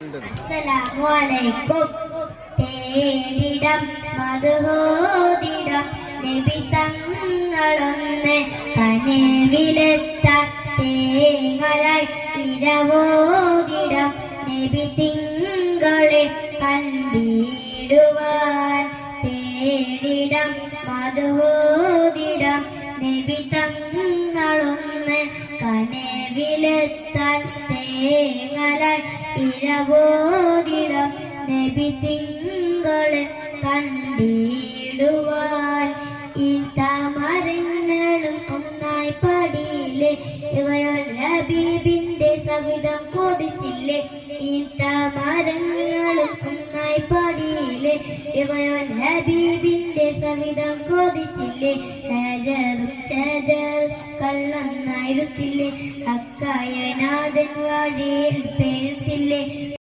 അസ്സലാമുഅലൈക്കും. തേടിടം മധുഹോദിടം നബി തങ്ങളൊന്ന് കനവിലെത്താൻ തേങ്ങലായി ഇരവോദിടം നബി തിങ്കളെ കണ്ടിടുവാൻ. തേടിടം മധുഹോദിടം നബി തങ്ങളൊന്ന് കനവിലെത്താൻ തേങ്ങലായി ഇരവോദിടം നബി തിങ്കളെ കണ്ടിടുവാൻ. ഈ താമരങ്ങളും ഒന്നായി പാടിയില്ലേ, ഹബീബിന്റെ സവിധം കൊതിച്ചില്ലേ. ഈ താമരങ്ങളും ഒന്നായി പാടിയില്ലേ, ഹബീബിന്റെ സവിധം കൊതിച്ചില്ലേ. ഹജറും ഷജറും കള്ളന്നായിരുത്തില്ലേ, ഹക്കായ നാഥൻ വാഴിയിൽ പേർത്തില്ലേ.